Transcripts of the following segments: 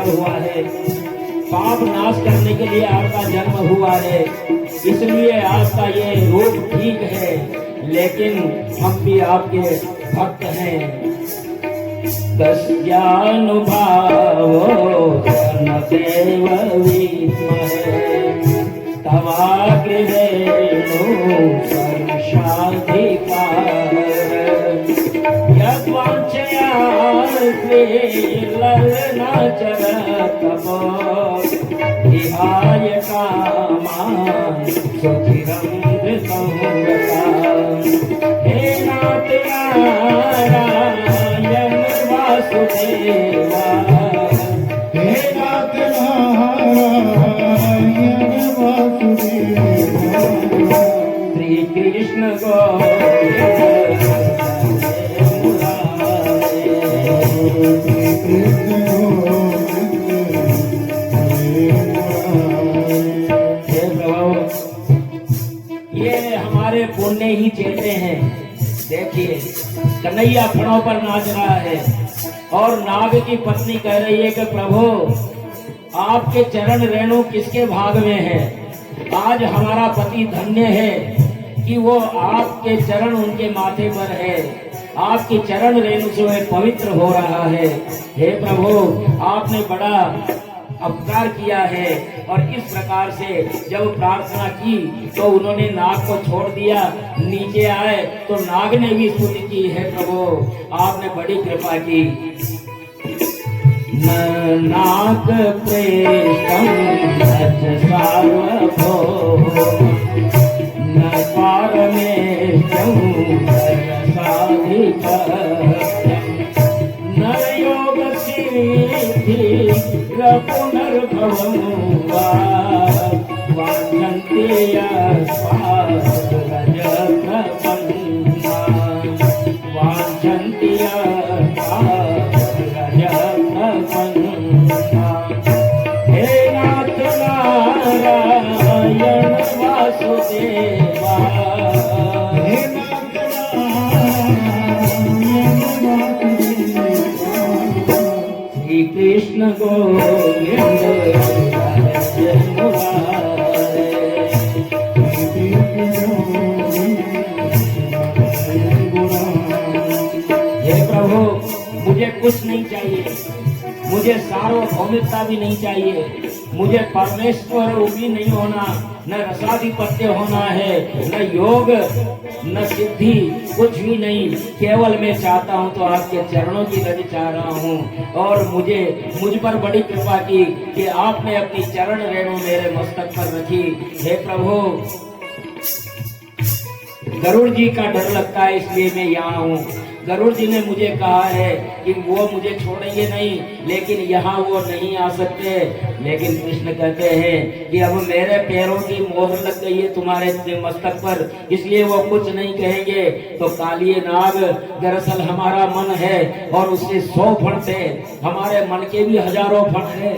हुआ है, पाप नाश करने के लिए आपका जन्म हुआ है, इसलिए आपका ये रूप ठीक है, लेकिन हम भी आपके भक्त हैं। तस्यानुभावो देव विद्महे तवाग्रेणु सर्वशाधिकार यद्वाञ्छया ललनाचरतपो विहाय कामान् सुचिरं धृतं गताम्। हे नाथ नारायण वासुदेवा, हे नाथ नारायण वासुदेवा, श्री कृष्ण गोविंद ये हमारे पुण्य ही चेते हैं। देखिए कन्हैया फणों पर नाच रहा है और नाग की पत्नी कह रही है कि प्रभु आपके चरण रेणु किसके भाग में है। आज हमारा पति धन्य है कि वो आपके चरण उनके माथे पर है, आपके चरण रेणु से वह पवित्र हो रहा है। हे प्रभु आपने बड़ा अपकार किया है। और इस प्रकार से जब प्रार्थना की तो उन्होंने नाग को छोड़ दिया, नीचे आए तो नाग ने भी स्तुति की, है प्रभु आपने बड़ी कृपा की। नाग प्रेष्टम सच सार्वभौम न पारमेष्टम साधिपत्यम न योग सिद्धि पुनर्भवं वा वाञ्छन्ति यस्माद्रजप्रपन्ना वाञ्छन्ति यस्माद्रजप्रपन्ना। हे नाथ नारायण वासुदेवा, हे नाथ नारायण वासुदेवा, श्री कृष्ण गोविंद हरे मुरारे। हे प्रभु मुझे कुछ नहीं चाहिए, मुझे सार्वभौमिकता भी नहीं चाहिए, मुझे परमेश्वर भी नहीं होना, न रसाधिपत्य होना है, न योग न सिद्धि, कुछ भी नहीं। केवल मैं चाहता हूँ तो आपके चरणों की रज चाह रहा हूँ। और मुझ पर बड़ी कृपा की कि आपने अपनी चरण रेणु मेरे मस्तक पर रखी। हे प्रभु गरुड़ जी का डर लगता है इसलिए मैं यहाँ हूँ। गरुड़ जी ने मुझे कहा है कि वो मुझे छोड़ेंगे नहीं, लेकिन यहाँ वो नहीं आ सकते। लेकिन कृष्ण कहते हैं कि अब मेरे पैरों की मोहर लग गई है तुम्हारे मस्तक पर, इसलिए वो कुछ नहीं कहेंगे। तो कालिए नाग दरअसल हमारा मन है और उसके 100 फण थे, हमारे मन के भी हजारों फण है।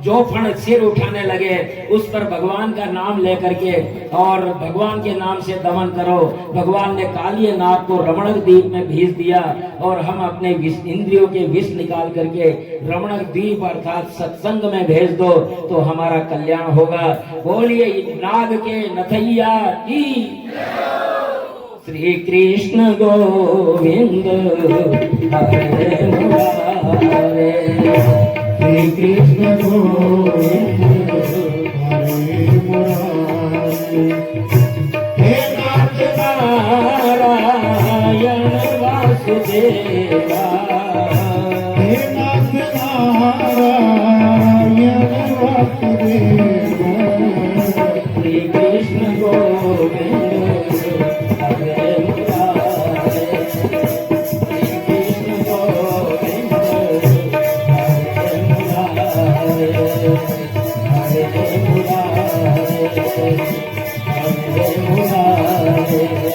जो फण सिर उठाने लगे उस पर भगवान का नाम लेकर के और भगवान के नाम से दमन करो। भगवान ने कालिए नाग को रमणक द्वीप में भेज दिया और हम अपने इंद्रियों के विष निकाल करके रमणक द्वीप अर्थात सत्संग में भेज दो तो हमारा कल्याण होगा। बोलिए नाग के नथैया की। श्री कृष्ण गोविंद हरे मुरारे, श्री कृष्ण गोविंद हरे मुरारे। हे नाथ नारायण वासुदेवा, हे नाथ नारायण वासुदेवा, श्री कृष्ण गोविंद हरे मुरारे, श्री कृष्ण गोविंद हरे मुरारे, हरे मुरारे, हरे मुरारे, हरे मुरारे।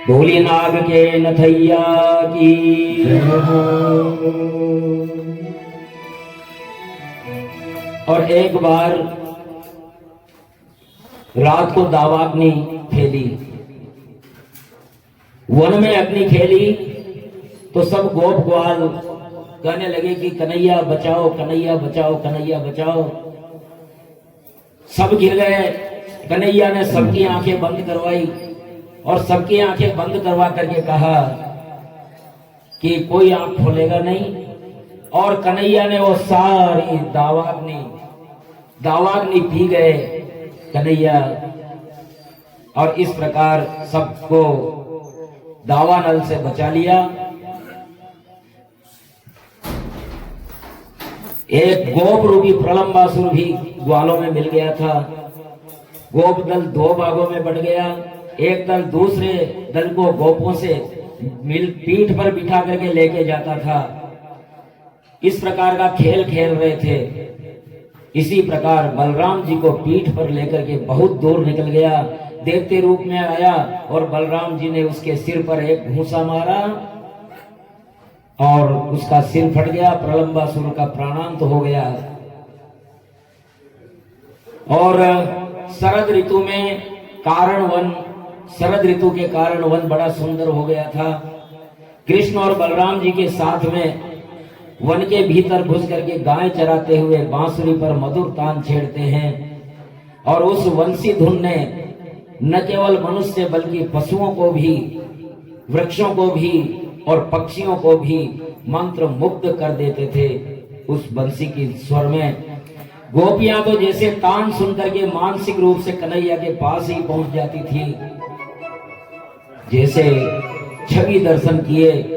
बोली नाग के नथैया की। और एक बार रात को दावाग्नि खेली, वन में अग्नि खेली, तो सब गोप ग्वाल कहने लगे कि कन्हैया बचाओ, कन्हैया बचाओ, कन्हैया बचाओ। सब गिर गए। कन्हैया ने सबकी आंखें बंद करवाई और सबकी आंखें बंद करवा करके कहा कि कोई आंख खोलेगा नहीं। और कन्हैया ने वो सारी दावाग्नि पी गए कन्हैया, और इस प्रकार सबको दावानल से बचा लिया। एक गोप रूपी प्रलंबासुर भी ग्वालों में मिल गया था। गोप दल दो भागों में बढ़ गया। एक दल दूसरे दल को गोपों से पीठ पर बिठा करके लेके जाता था। इस प्रकार का खेल खेल रहे थे। इसी प्रकार बलराम जी को पीठ पर लेकर के बहुत दूर निकल गया, देवते रूप में आया और बलराम जी ने उसके सिर पर एक घूंसा मारा और उसका सिर फट गया। प्रलंबासुर का प्राणांत हो गया। और शरद ऋतु में शरद ऋतु के कारण वन बड़ा सुंदर हो गया था। कृष्ण और बलराम जी के साथ में वन के भीतर घुस करके गाय चराते हुए बांसुरी पर मधुर तान छेड़ते हैं। और उस वंशी धुन ने न केवल मनुष्य बल्कि पशुओं को भी, वृक्षों को भी और पक्षियों को भी मंत्र मुग्ध कर देते थे उस बंसी की स्वर में। गोपियां तो जैसे तान सुन करके मानसिक रूप से कन्हैया के पास ही पहुंच जाती थी, जैसे छवि दर्शन किए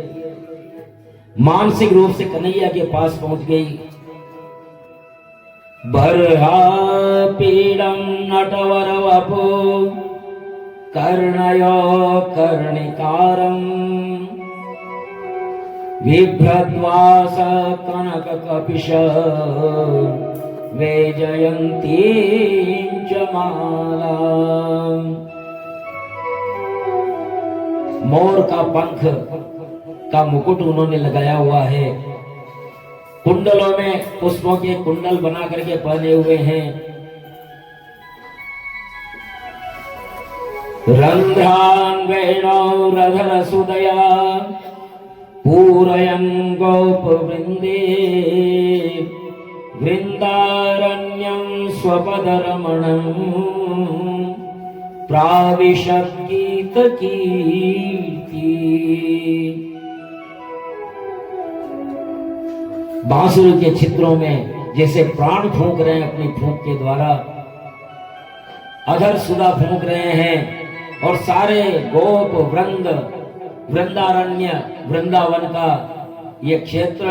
मानसिक रूप से कन्हैया के पास पहुंच गई। बर्हा पीड़म नटवर वपु कर्णयो कर्णिकारम बिभ्रद्वास कनक कपिश वैजयंती च माला। मोर का पंख का मुकुट उन्होंने लगाया हुआ है। कुंडलों में पुष्पों के कुंडल बना करके पहने हुए हैं। रंध्रान वेणोरधर सुदया पूरयन् गोप वृंदे वृंदारण्यं स्वपदरमणं प्राविशत् गीत कीर्ति। बांसुरी के छिद्रों में जैसे प्राण फूंक रहे हैं अपनी फूंक के द्वारा, अधर सुधा फूंक रहे हैं। और सारे गोप वृंद, वृंदारण्य, वृंदावन का ये क्षेत्र,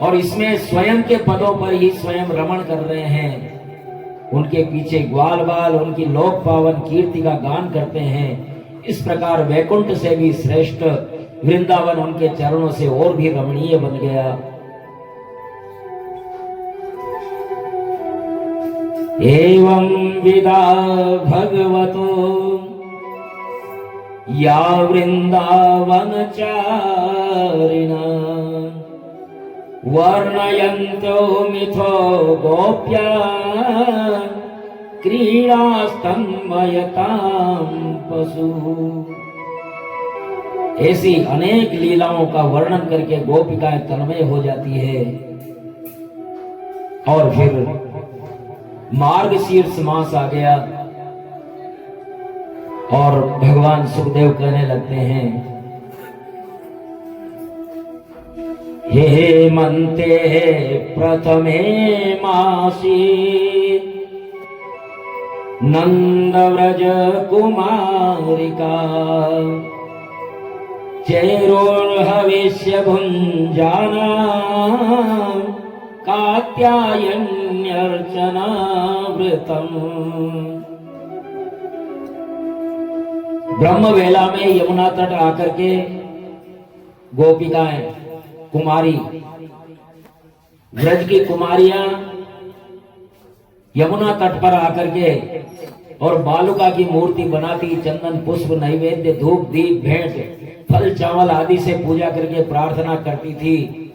और इसमें स्वयं के पदों पर ही स्वयं रमण कर रहे हैं। उनके पीछे ग्वाल बाल उनकी लोक पावन कीर्ति का गान करते हैं। इस प्रकार वैकुंठ से भी श्रेष्ठ वृंदावन उनके चरणों से और भी रमणीय बन गया। एवं विदा भगवतो या वृंदावन चारिणा वर्णयन्तो मिथो गोप्या क्रीडास्तन्मयतां पशु। ऐसी अनेक लीलाओं का वर्णन करके गोपिकाएं तन्मय हो जाती है। और फिर मार्गशीर्ष मास आ गया और भगवान सुखदेव कहने लगते हैं, हेमन्ते प्रथमे मासी नंदव्रज कुमारिका चैरोर्हविष्य भुञ्जाना कात्यायन्यर्चनावृतम्। ब्रह्म वेला में यमुना तट आकर के गोपिकाएं, कुमारी, ब्रज की कुमारियां यमुना तट पर आकर के और बालुका की मूर्ति बनाती, चंदन पुष्प नैवेद्य धूप दीप भेंट फल चावल आदि से पूजा करके प्रार्थना करती थी।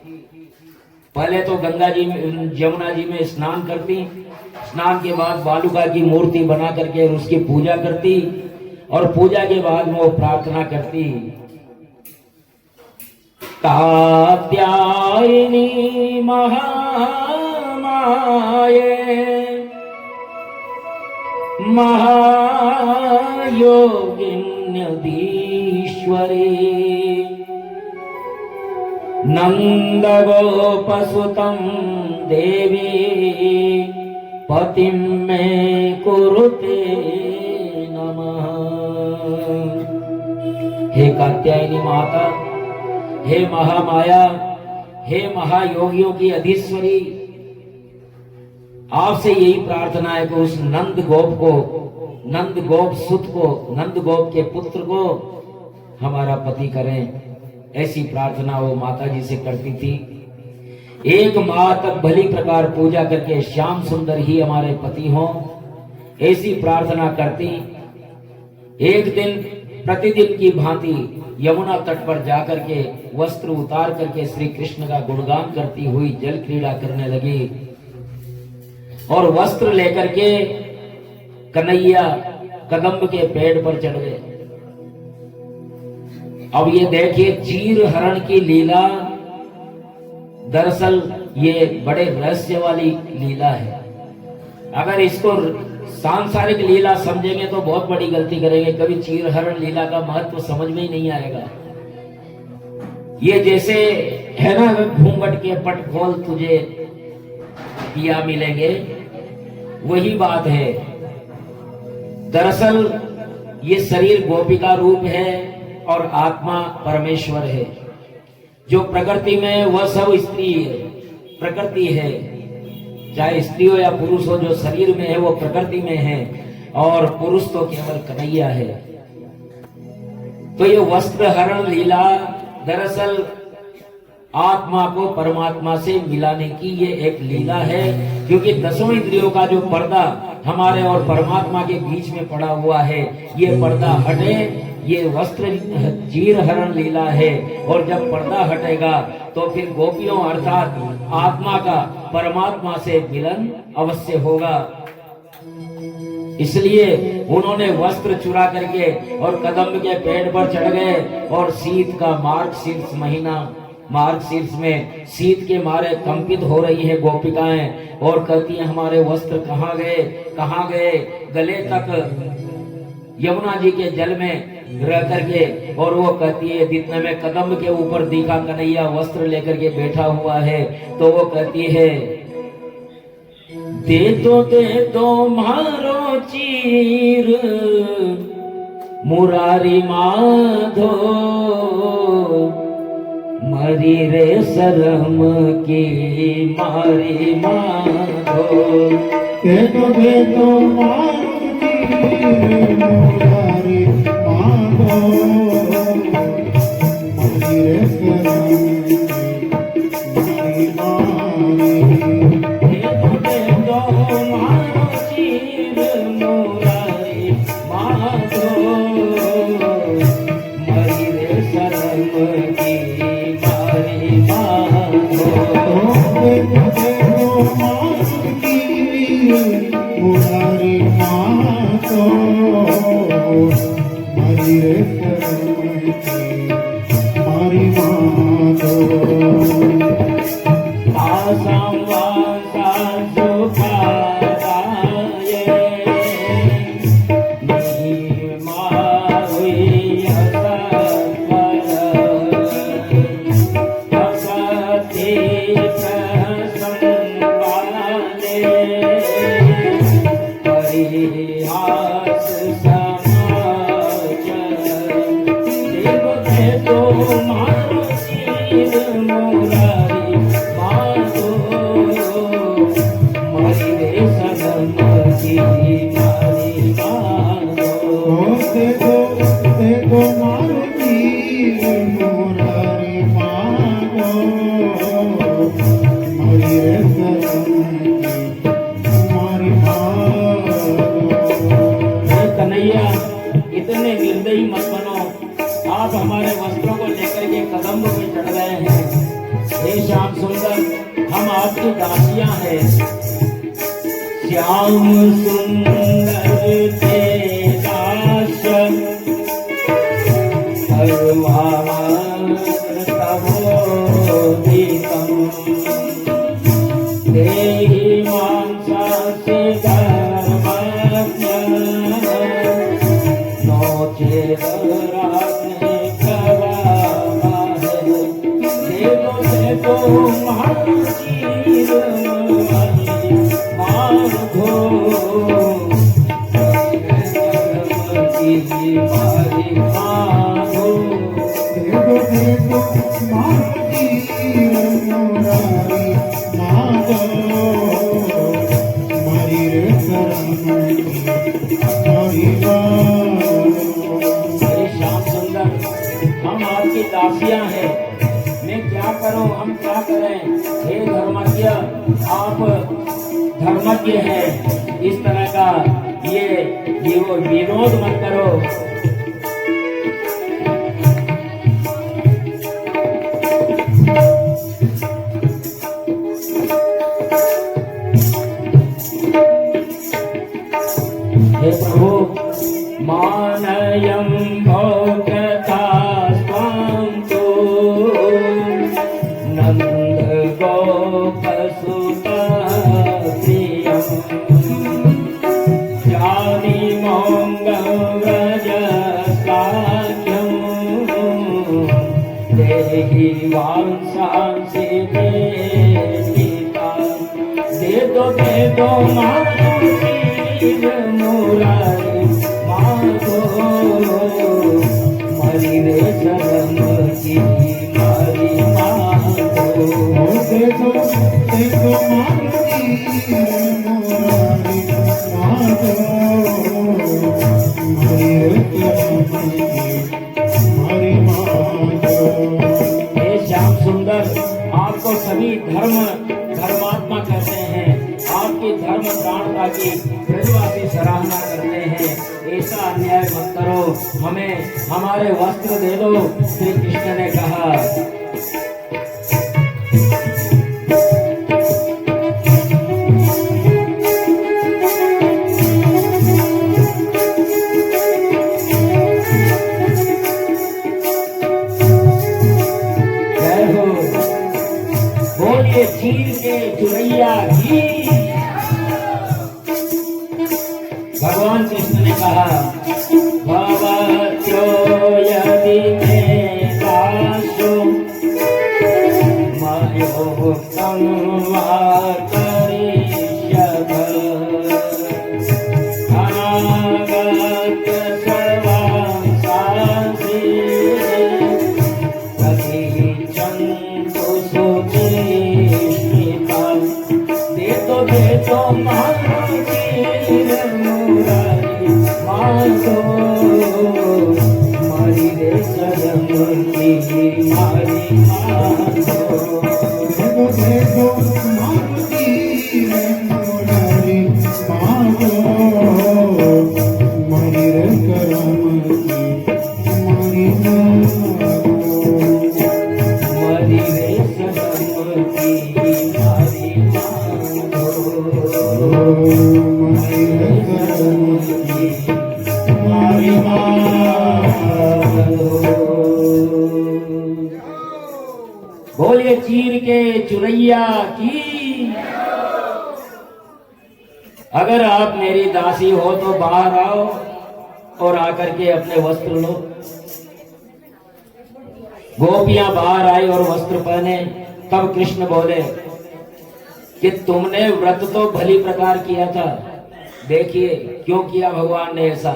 पहले तो गंगा जी में, यमुना जी में स्नान करती, स्नान के बाद बालुका की मूर्ति बना करके उसकी पूजा करती और पूजा के बाद में वो प्रार्थना करती, कात्यायनी महामाये महायोगिन्यधीश्वरी नन्दगोपसुतं देवी पतिं मे कुरुते नमः। हे कात्यायनी माता, हे महामाया, हे महायोगियों की अधीश्वरी, आपसे यही प्रार्थना है कि उस नंद गोप को, नंद गोप सुत को, नंद गोप के पुत्र को हमारा पति करें। ऐसी प्रार्थना वो माता जी से करती थी। एक माह तक भली प्रकार पूजा करके श्याम सुंदर ही हमारे पति हों, ऐसी प्रार्थना करती। एक दिन प्रतिदिन की भांति यमुना तट पर जाकर के वस्त्र उतार करके श्री कृष्ण का गुणगान करती हुई जल क्रीड़ा करने लगी और वस्त्र लेकर के कन्हैया कदम्ब के पेड़ पर चढ़ गए। अब ये देखिए चीर हरण की लीला, दरअसल ये बड़े रहस्य वाली लीला है। अगर इसको सांसारिक लीला समझेंगे तो बहुत बड़ी गलती करेंगे, कभी चीर हरण लीला का महत्व समझ में ही नहीं आएगा। ये जैसे है ना, घूंघट के पट खोल तुझे पिया मिलेंगे, वही बात है। दरअसल ये शरीर गोपिका रूप है और आत्मा परमेश्वर है। जो प्रकृति में वह सब स्त्री है, प्रकृति है, चाहे स्त्री हो या पुरुष हो, जो शरीर में है वो प्रकृति में है और पुरुष तो केवल कन्हैया है। तो ये वस्त्र हरण लीला दरअसल आत्मा को परमात्मा से मिलाने की ये एक लीला है, क्योंकि दसों इंद्रियों का जो पर्दा हमारे और परमात्मा के बीच में पड़ा हुआ है, ये पर्दा हटे, ये वस्त्र चीर हरण लीला है। और जब पर्दा हटेगा तो फिर गोपियों अर्थात आत्मा का परमात्मा से मिलन अवश्य होगा। इसलिए उन्होंने वस्त्र चुरा करके और कदम्ब के पेड़ पर चढ़ गए और शीत का मार्गशीर्ष महीना, मार्गशीर्ष में शीत के मारे कंपित हो रही है गोपिकाएं और कहती हैं हमारे वस्त्र कहाँ गए, कहाँ गए। गले तक यमुना जी के जल में रह करके, और वो कहती है जितने में कदम्ब के ऊपर दिखा कन्हैया वस्त्र लेकर के बैठा हुआ है, तो वो कहती है दे दो मारो चीर मुरारी माधो, मरी रे शरम की मारी माधो। दे दो मारो चीर मुरारी माधो, मरी रे शरम की मारी मुरारी माधो, मरी रे शरम की मारी माधो। आसाम वासा सुखादाये नीमा हुई असत्वर, असती प्रसंबाले परिहास समाचर। देव दे दो मारो चीर मुरारी माधो, मरी रे सनम की मारी माधो। दे दो मारो चीर मुरारी माधो, मरी रे शरम की मारी माधो। कन्हैया इतने निर्दयी मत बनो, आप हमारे वस्त्रों को लेकर के कदम्ब पे चढ़ गए हैं। हे श्याम सुंदर, हम आपकी दासियां हैं, श्याम सुंदर ते दास सर्वास्तभोदितम् देहि मांसांसि धर्मज्ञ नो चेदराग्ने प्रवाहे देवो महाचीर माधो मारी माधो देवो देवो मारुति मुरारी माधो मारी रे शरण की मारी माधो। अरे श्याम सुंदर, हम आपकी दासियां हैं, मैं क्या करूं, हम क्या करें। हे धर्मज्ञ, आप धर्मज्ञ हैं, इस तरह का ये विरोध मत करो। हे प्रभु, मानयं भोगता स्वां तु नंद गोपसुता प्रियम् जानि मोङ्गं व्रज साख्यम् देहि वांसांसि देहिता दे दो मारुति मुरारी माधो मरी रे शरण की मारी माधो देखो देखो मारुति मुरारी माधो मारी रे शरण की मारी माधो। हे श्याम सुंदर, आपको सभी धर्मात्मा कहते हैं, आपकी धर्म प्राणता की ब्रजवासी सराहना करते हैं। ऐसा अन्याय मत करो, हमें हमारे वस्त्र दे दो। श्री कृष्ण ने कहा। जय हो, बोलिए चीर के चुरैया की। भगवान कृष्ण ने कहा, भवत्यो यदि मे दासो मयोक्तं वा करिष्यथ अनागत सर्वांसांसि प्रतीच्छन्तु सुचिष्मिताम्। दे तो मारुति मुरारी माधो मारी रे शरण की मारी माधो। देखो देखो मारुति मुरारी माधो मारी रे शरण की मारी माधो मारी रे शरण की मारी माधो मारी रे शरण की मारी माधो। बोलिए चीर के चुरैया की। अगर आप मेरी दासी हो तो बाहर आओ और आकर के अपने वस्त्र लो। गोपियां बाहर आई और वस्त्र पहने। तब कृष्ण बोले कि तुमने व्रत तो भली प्रकार किया था। देखिए क्यों किया भगवान ने ऐसा।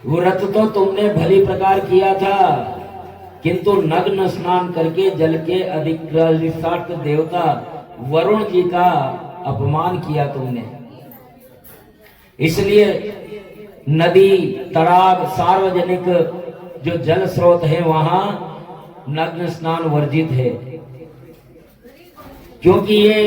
व्रत तो तुमने भली प्रकार किया था, किंतु नग्न स्नान करके जल के अधिकृत देवता वरुण जी का अपमान किया तुमने। इसलिए नदी, तालाब, सार्वजनिक जो जल स्रोत है वहां नग्न स्नान वर्जित है, क्योंकि ये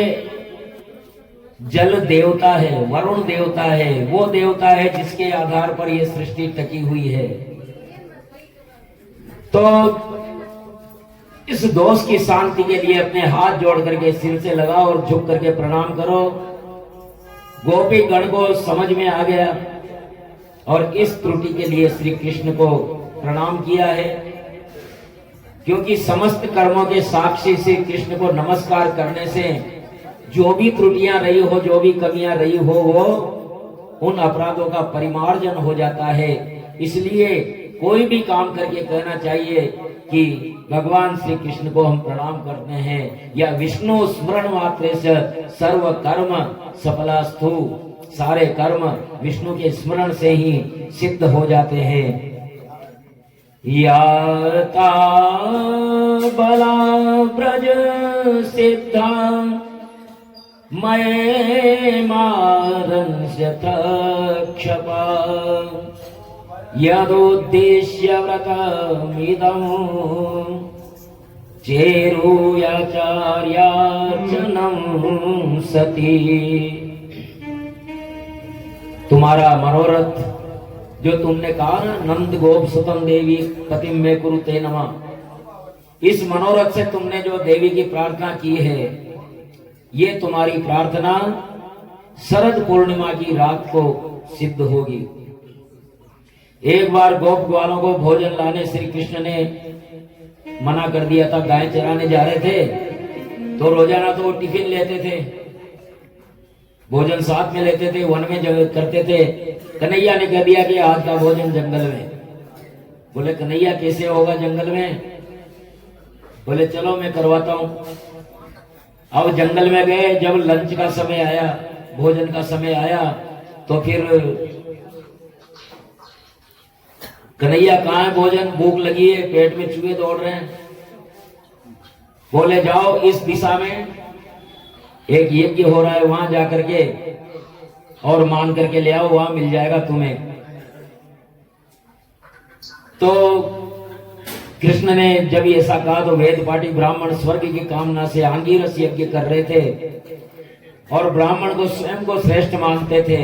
जल देवता है, वरुण देवता है, वो देवता है जिसके आधार पर ये सृष्टि टकी हुई है। तो इस दोष की शांति के लिए अपने हाथ जोड़ करके सिर से लगाओ और झुक करके प्रणाम करो। गोपी गण को समझ में आ गया और इस त्रुटि के लिए श्री कृष्ण को प्रणाम किया है। क्योंकि समस्त कर्मों के साक्षी श्री कृष्ण को नमस्कार करने से जो भी त्रुटियां रही हो, जो भी कमियां रही हो, वो उन अपराधों का परिमार्जन हो जाता है। इसलिए कोई भी काम करके कहना चाहिए कि भगवान श्री कृष्ण को हम प्रणाम करते हैं, या विष्णु स्मरण मात्र से सर्व कर्म सफलास्तु, सारे कर्म विष्णु के स्मरण से ही सिद्ध हो जाते हैं। याता बला ब्रज सिद्धा मये मारंस्यथ क्षपा यदुद्देश्य व्रतमिदं चेरूयाचार्यार्चनं सती। तुम्हारा मनोरथ जो तुमने कहा ना, नंद गोप सुतम देवी पतिम में कुरुते नमः, इस मनोरथ से तुमने जो देवी की प्रार्थना की है, ये तुम्हारी प्रार्थना शरद पूर्णिमा की रात को सिद्ध होगी। एक बार गोप ग्वालों को भोजन लाने श्री कृष्ण ने मना कर दिया था। गाय चराने जा रहे थे तो रोजाना तो वो टिफिन लेते थे, भोजन साथ में लेते थे, वन में करते थे। कन्हैया ने कह दिया कि आज का भोजन जंगल में। बोले कन्हैया कैसे होगा जंगल में? बोले चलो मैं करवाता हूं। अब जंगल में गए, जब लंच का समय आया, भोजन का समय आया, तो फिर कन्हैया कहाँ है भोजन? भूख लगी है, पेट में चूहे दौड़ रहे हैं। बोले जाओ इस दिशा में एक यज्ञ हो रहा है, वहां जाकर के और मान करके ले आओ, वहां मिल जाएगा तुम्हें। तो कृष्ण ने जब ऐसा कहा तो वेद पाठी ब्राह्मण स्वर्ग की कामना से आंगिरस यज्ञ कर रहे थे और ब्राह्मण को स्वयं को श्रेष्ठ मानते थे।